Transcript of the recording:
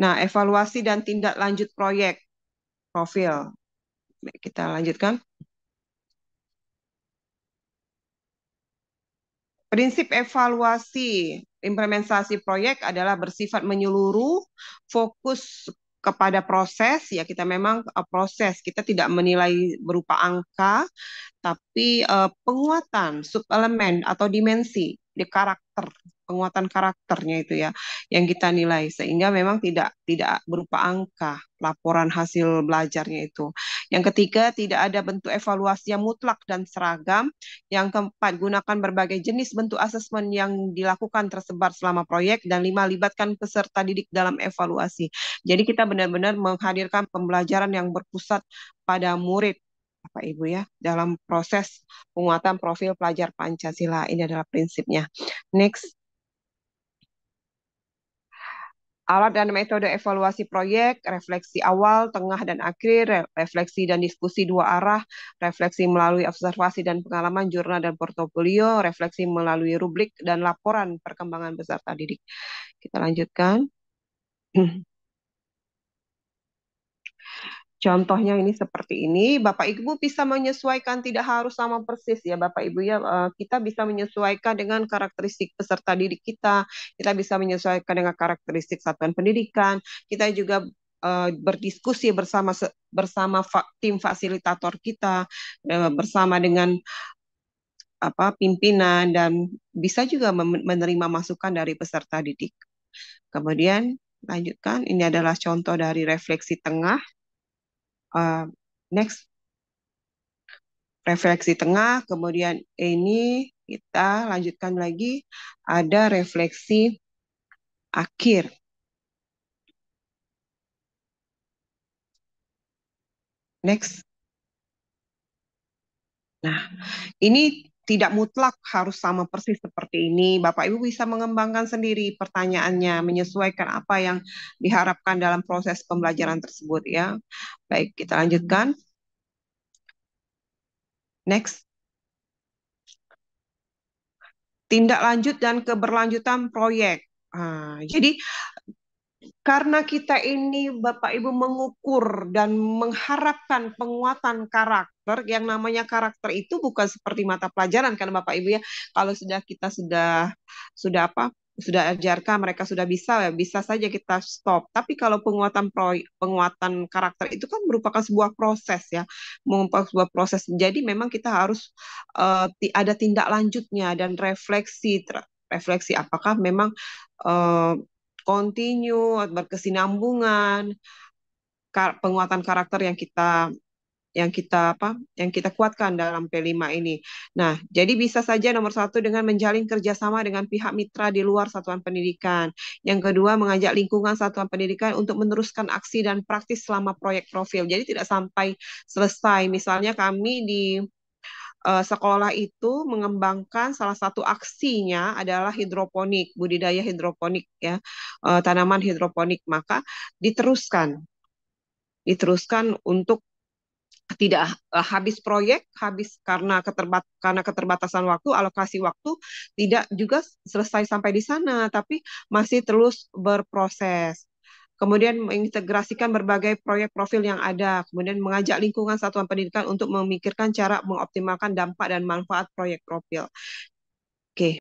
Nah, evaluasi dan tindak lanjut proyek profil. Baik, kita lanjutkan. Prinsip evaluasi implementasi proyek adalah bersifat menyeluruh, fokus kepada proses, ya kita memang proses, kita tidak menilai berupa angka, tapi penguatan subelemen atau dimensi di karakter, penguatan karakternya itu ya yang kita nilai, sehingga memang tidak berupa angka laporan hasil belajarnya itu. Yang ketiga, tidak ada bentuk evaluasi yang mutlak dan seragam. Yang keempat, gunakan berbagai jenis bentuk asesmen yang dilakukan tersebar selama proyek. Dan lima, libatkan peserta didik dalam evaluasi. Jadi kita benar-benar menghadirkan pembelajaran yang berpusat pada murid Bapak Ibu ya dalam proses penguatan profil pelajar Pancasila. Ini adalah prinsipnya. Next, alat dan metode evaluasi proyek, refleksi awal, tengah, dan akhir, refleksi dan diskusi dua arah, refleksi melalui observasi dan pengalaman, jurnal dan portofolio, refleksi melalui rubrik dan laporan perkembangan peserta didik. Kita lanjutkan. Contohnya ini seperti ini, Bapak Ibu bisa menyesuaikan, tidak harus sama persis ya Bapak Ibu ya. Kita bisa menyesuaikan dengan karakteristik peserta didik kita bisa menyesuaikan dengan karakteristik satuan pendidikan, kita juga berdiskusi bersama tim fasilitator kita, bersama dengan apa pimpinan dan bisa juga menerima masukan dari peserta didik. Kemudian lanjutkan, ini adalah contoh dari refleksi tengah. Next, refleksi tengah, kemudian ini kita lanjutkan lagi, ada refleksi akhir. Next. Nah, ini tidak mutlak harus sama persis seperti ini. Bapak Ibu bisa mengembangkan sendiri pertanyaannya, menyesuaikan apa yang diharapkan dalam proses pembelajaran tersebut ya. Baik, kita lanjutkan. Next. Tindak lanjut dan keberlanjutan proyek. Jadi karena kita ini Bapak Ibu mengukur dan mengharapkan penguatan karakter, yang namanya karakter itu bukan seperti mata pelajaran kan Bapak Ibu ya. Kalau sudah apa? Sudah ajarkan mereka sudah bisa ya bisa saja kita stop. Tapi kalau penguatan karakter itu kan merupakan sebuah proses ya, merupakan sebuah proses. Jadi memang kita harus ada tindak lanjutnya dan refleksi apakah memang uh, continue, berkesinambungan, penguatan karakter yang kita kuatkan dalam P5 ini. Nah, jadi bisa saja nomor satu dengan menjalin kerjasama dengan pihak mitra di luar satuan pendidikan. Yang kedua, mengajak lingkungan satuan pendidikan untuk meneruskan aksi dan praktis selama proyek profil. Jadi tidak sampai selesai. Misalnya kami di sekolah itu mengembangkan salah satu aksinya adalah hidroponik, budidaya hidroponik ya, tanaman hidroponik, maka diteruskan, diteruskan untuk tidak habis proyek, habis karena keterbatasan waktu, alokasi waktu, tidak juga selesai sampai di sana, tapi masih terus berproses. Kemudian mengintegrasikan berbagai proyek profil yang ada, kemudian mengajak lingkungan satuan pendidikan untuk memikirkan cara mengoptimalkan dampak dan manfaat proyek profil. Oke.